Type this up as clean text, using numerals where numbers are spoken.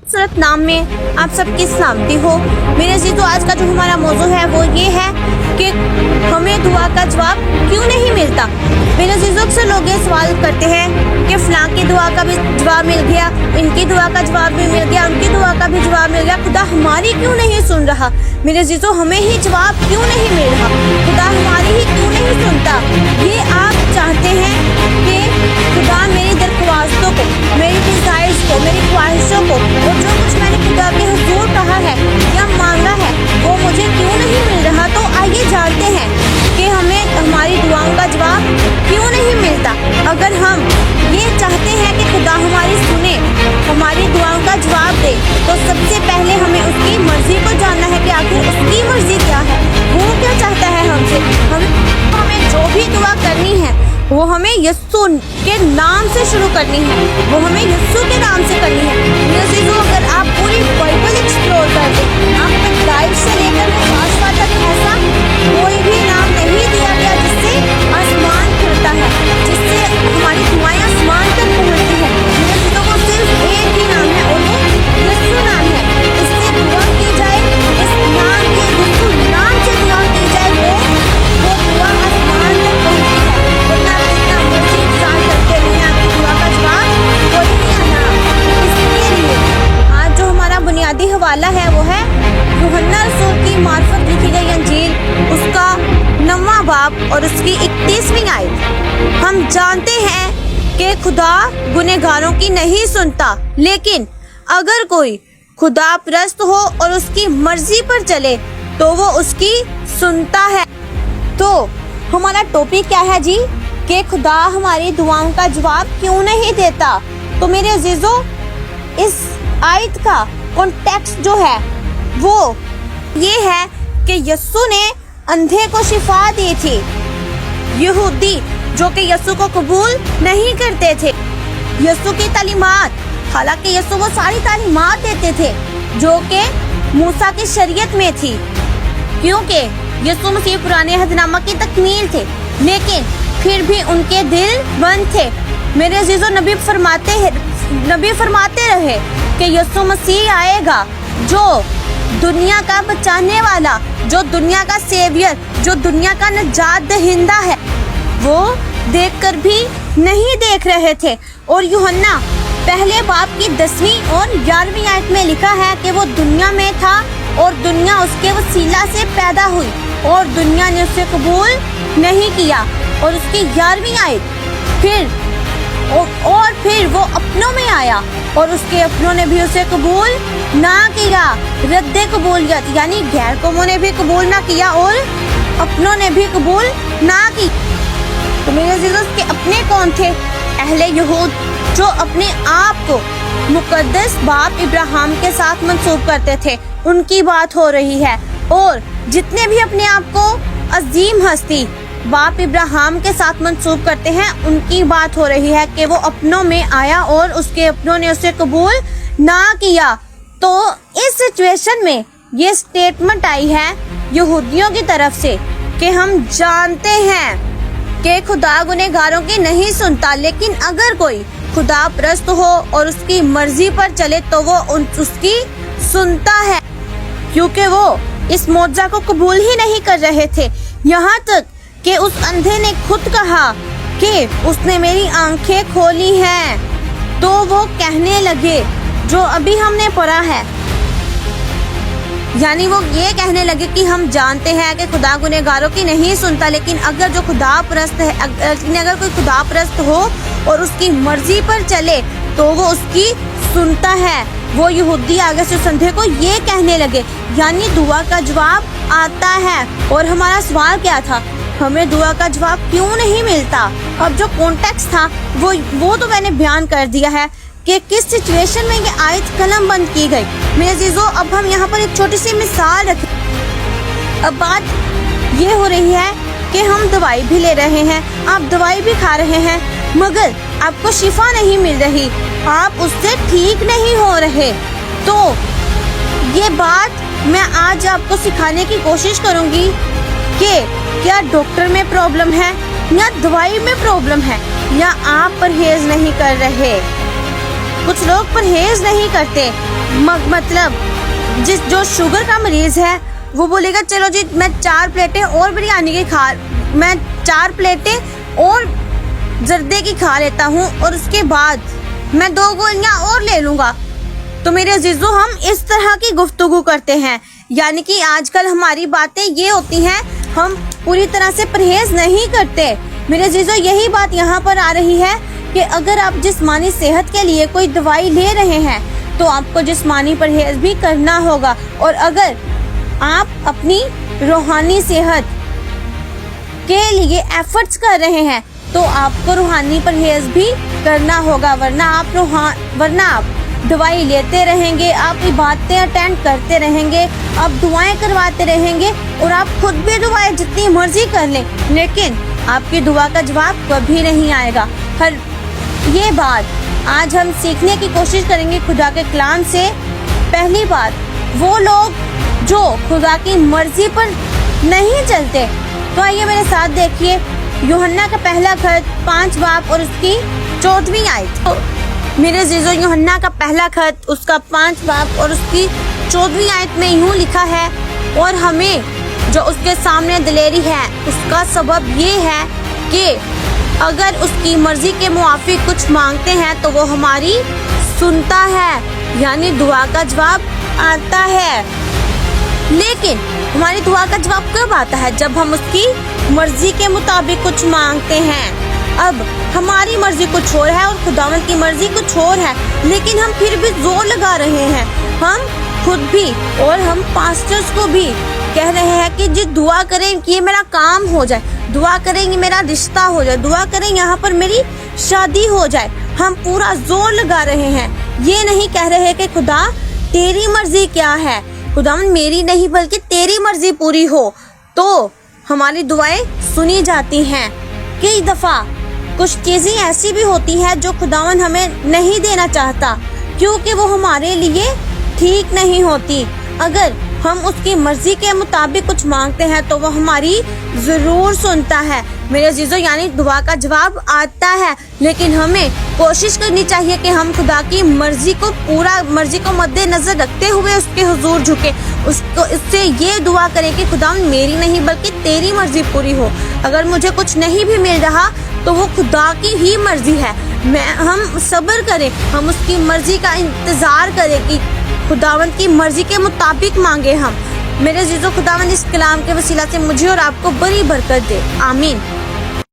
सूरत नाम में आप सबकी सलामती हो। मेरे अजीज़ों, आज का जो हमारा मौजू है वो ये है कि हमें दुआ का जवाब क्यों नहीं मिलता। मेरे अजीज़ों, अक्सर लोग ये सवाल करते हैं कि फ़लाँ की दुआ का भी जवाब मिल गया, इनकी दुआ का जवाब भी मिल गया, उनकी दुआ का भी जवाब मिल गया, खुदा हमारी क्यों नहीं सुन रहा। मेरे अजीज़ों, हमें ही जवाब क्यों नहीं मिल रहा, खुदा हमारी ही क्यों नहीं सुनता। ये आप चाहते हैं कि खुदा मेरी दरख्वास्तों को, मेरी डिज़ायर्स को, मेरी ख्वाहिशों को और जो कुछ मैंने खुदा के हुजूर कहा है या मांगा है वो मुझे क्यों नहीं मिल रहा। तो आइए जानते हैं कि हमें हमारी दुआओं का जवाब क्यों नहीं मिलता। अगर हम ये चाहते हैं कि खुदा हमारी सुने, हमारी दुआओं का जवाब दे, तो सबसे पहले हमें उसकी मर्जी को जानना है कि आखिर उसकी मर्जी क्या है, वो क्या चाहता है हमसे। हमें जो भी दुआ करनी है वो हमें यस्सु के नाम से शुरू करनी है, वो हमें यस्सु के नाम से करनी है। मेरे अजीज़ों, अगर आप पूरी बाइबल एक्सप्लोर कर दें, आप गाइड से लेकर मुफाससा तक ऐसा कोई भी नाम नहीं दिया गया जिससे आसमान खुलता है, जिससे हमारी दुआएं आसमान तक पहुंचती है। मेरे अजीज़ों, को सिर्फ एक ही नाम है और वो यस्सु नाम है। इससे दुआ की जाए, इस नाम के यस्सु नाम से दुआ की जाए, वो दुआ आसमान तक पहुंचती है। वरना आप जितना मर्जी इंतजार करते रहे, आपकी दुआ का जवाब कोई नहीं आना। इसके लिए आज जो हमारा बुनियादी हवाला है वो है यूहन्ना रसूल की मार्फत लिखी गई अंजील, उसका 9वां बाब और उसकी 31वीं आयत। हम जानते हैं कि खुदा गुनहगारों की नहीं सुनता, लेकिन अगर कोई खुदा परस्त हो और उसकी मर्जी पर चले तो वो उसकी सुनता है। तो हमारा टॉपिक क्या है जी, कि खुदा हमारी दुआओं का जवाब क्यों नहीं देता। तो मेरे अजीजों, इस आयत का कॉन्टेक्स्ट जो है वो ये है कि यस्सु ने अंधे को शिफा दी थी। यहूदी जो कि यस्सु को कबूल नहीं करते थे, यस्सु की तालीमात, हालांकि यस्सु वो सारी तालीमात देते थे जो कि मूसा की शरीयत में थी, क्योंकि यस्सु मसीह पुराने अहदनामा की तकमील थे, लेकिन फिर भी उनके दिल बंद थे। मेरे अजीजों, नबी फरमाते रहे कि यस्सु मसीह आएगा जो दुनिया का बचाने वाला, जो दुनिया का सेवियर, जो दुनिया का निजात दहिंदा है, वो देखकर भी नहीं देख रहे थे। और यूहन्ना पहले बाब की 10वीं और 11वीं आयत में लिखा है कि वो दुनिया में था और दुनिया उसके वसीला से पैदा हुई और दुनिया ने उसे कबूल नहीं किया। और उसकी 11वीं आयत फिर वो अपनों में आया और उसके अपनों ने भी उसे कबूल ना किया। रद्दे कबूलियत, यानी गैर कौमों ने भी कबूल ना किया और अपनों ने भी कबूल ना की। तो मेरे अजीज़ों, उसके अपने कौन थे? अहले यहूद, जो अपने आप को मुकद्दस बाप इब्राहिम के साथ मंसूब करते थे, उनकी बात हो रही है। और जितने भी अपने आप को अजीम हस्ती बाप इब्राहिम के साथ मंसूब करते हैं, उनकी बात हो रही है कि वो अपनों में आया और उसके अपनों ने उसे कबूल ना किया। तो इस सिचुएशन में ये स्टेटमेंट आई है यहूदियों की तरफ से कि हम जानते हैं कि खुदा गुनहगारों की नहीं सुनता, लेकिन अगर कोई खुदा परस्त हो और उसकी मर्जी पर चले तो वो उसकी सुनता है, क्योंकि वो इस मौजज़ा को कबूल ही नहीं कर रहे थे। यहाँ तक कि उस अंधे ने खुद कहा कि उसने मेरी आंखें खोली हैं। तो वो कहने लगे, जो अभी हमने पढ़ा है, यानी वो ये कहने लगे कि हम जानते हैं कि खुदा गुनहगारों की नहीं सुनता, लेकिन अगर जो खुदा परस्त है, अगर कोई खुदा परस्त हो और उसकी मर्जी पर चले तो वो उसकी सुनता है। वो यहूदी आगे से उस अंधे को ये कहने लगे, यानी दुआ का जवाब आता है। और हमारा सवाल क्या था, हमें दुआ का जवाब क्यों नहीं मिलता। अब जो कॉन्टेक्स्ट था वो तो मैंने बयान कर दिया है कि किस सिचुएशन में ये आयत कलम बंद की गई। मेरे अजीजों, अब हम यहाँ पर एक छोटी सी मिसाल रखें। अब बात ये हो रही है कि हम दवाई भी ले रहे हैं, आप दवाई भी खा रहे हैं, मगर आपको शिफा नहीं मिल रही, आप उससे ठीक नहीं हो रहे। तो ये बात मैं आज आपको सिखाने की कोशिश करूँगी कि क्या डॉक्टर में प्रॉब्लम है या दवाई में प्रॉब्लम है, या आप परहेज नहीं कर रहे। कुछ लोग परहेज नहीं करते, मतलब जो शुगर का मरीज है वो बोलेगा चलो जी मैं 4 प्लेटें और बिरयानी की मैं 4 प्लेटें और जर्दे की खा लेता हूँ और उसके बाद मैं 2 गोलियां और ले लूंगा। तो मेरे अजीजों, हम इस तरह की गुफ्तगू करते हैं, यानी कि आजकल हमारी बातें ये होती हैं, हम पूरी तरह से परहेज नहीं करते। मेरे अजीजों, यही बात यहाँ पर आ रही है कि अगर आप जिस्मानी सेहत के लिए कोई दवाई ले रहे हैं तो आपको जिस्मानी परहेज भी करना होगा, और अगर आप अपनी रूहानी सेहत के लिए एफर्ट्स कर रहे हैं तो आपको रूहानी परहेज भी करना होगा, वरना आप दवाई लेते रहेंगे, आप इबादतें अटेंड करते रहेंगे, आप दुआएं करवाते रहेंगे और आप खुद भी दुआएं जितनी मर्जी कर लें, लेकिन आपकी दुआ का जवाब कभी नहीं आएगा। ये बात आज हम सीखने की कोशिश करेंगे खुदा के कलाम से। पहली बात, वो लोग जो खुदा की मर्जी पर नहीं चलते, तो आइए मेरे साथ देखिए यूहन्ना का पहला खत 5 बाब और उसकी 14वीं आयत। तो मेरे अजीजों, यूहन्ना का पहला खत उसका 5 बाब और उसकी 14वीं आयत में यूं लिखा है, और हमें जो उसके सामने दिलेरी है उसका सबब ये है कि अगर उसकी मर्जी के मुआफिक कुछ मांगते हैं तो वो हमारी सुनता है, यानी दुआ का जवाब आता है। लेकिन हमारी दुआ का जवाब कब आता है? जब हम उसकी मर्जी के मुताबिक कुछ मांगते हैं। अब हमारी मर्जी कुछ और है और खुदावंद की मर्जी कुछ और है, लेकिन हम फिर भी जोर लगा रहे हैं, हम खुद भी और हम पास्टर्स को भी कह रहे हैं कि जी दुआ करें कि ये मेरा काम हो जाए, दुआ करें मेरा रिश्ता हो जाए, दुआ करें यहाँ पर मेरी शादी हो जाए। हम पूरा जोर लगा रहे हैं, ये नहीं कह रहे कि खुदा तेरी मर्जी क्या है, खुदावंद मेरी नहीं बल्कि तेरी मर्जी पूरी हो तो हमारी दुआएं सुनी जाती हैं। कई दफा कुछ चीजें ऐसी भी होती हैं जो खुदावंद हमें नहीं देना चाहता, क्योंकि वो हमारे लिए ठीक नहीं होती। अगर हम उसकी मर्जी के मुताबिक कुछ मांगते हैं तो वो हमारी जरूर सुनता है मेरे अजीजों, यानी दुआ का जवाब आता है। लेकिन हमें कोशिश करनी चाहिए कि हम खुदा की मर्जी को मद्देनजर रखते हुए उसके हुजूर झुके, उससे ये दुआ करें कि खुदा मेरी नहीं बल्कि तेरी मर्जी पूरी हो। अगर मुझे कुछ नहीं भी मिल रहा तो वो खुदा की ही मर्जी है, हम सब्र करें, हम उसकी मर्जी का इंतजार करें कि खुदावंद की मर्जी के मुताबिक मांगे हम। मेरे अजीजों, खुदावंद इस कलाम के वसीला से मुझे और आपको बड़ी बरकत दे। आमीन।